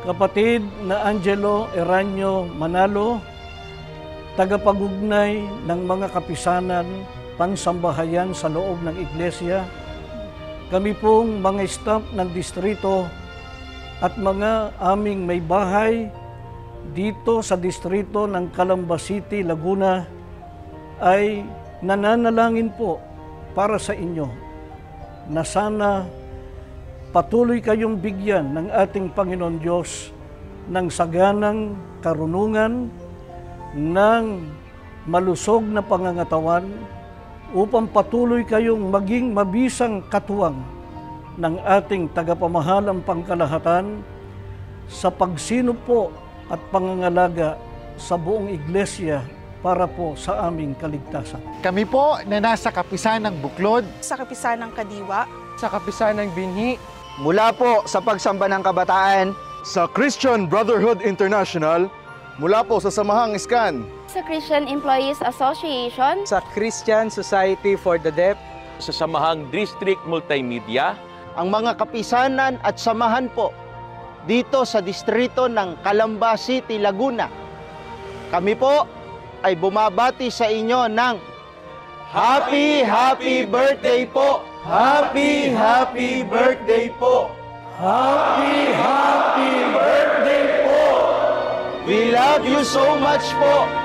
kapatid na Angelo Eranio Manalo, tagapagugnay ng mga kapisanan, pansambahayan sa loob ng iglesia, kami pong mga staff ng distrito at mga aming may bahay dito sa distrito ng Calamba City, Laguna, ay nananalangin po para sa inyo na sana patuloy kayong bigyan ng ating Panginoon Diyos ng saganang karunungan, ng malusog na pangangatawan, upang patuloy kayong maging mabisang katuwang ng ating tagapamahalang pangkalahatan sa pagsinop po at pangangalaga sa buong iglesia para po sa aming kaligtasan. Kami po na nasa kapisan ng Buklod, sa kapisan ng Kadiwa, sa kapisan ng Binhi, mula po sa pagsamba ng kabataan, sa Christian Brotherhood International, mula po sa Samahang Iskan, sa Christian Employees Association, sa Christian Society for the Deaf, sa Samahang District Multimedia, ang mga kapisanan at samahan po dito sa distrito ng Calamba City, Laguna. Kami po ay bumabati sa inyo ng Happy Birthday po! Happy Birthday po! Happy Birthday po! We love you so much po!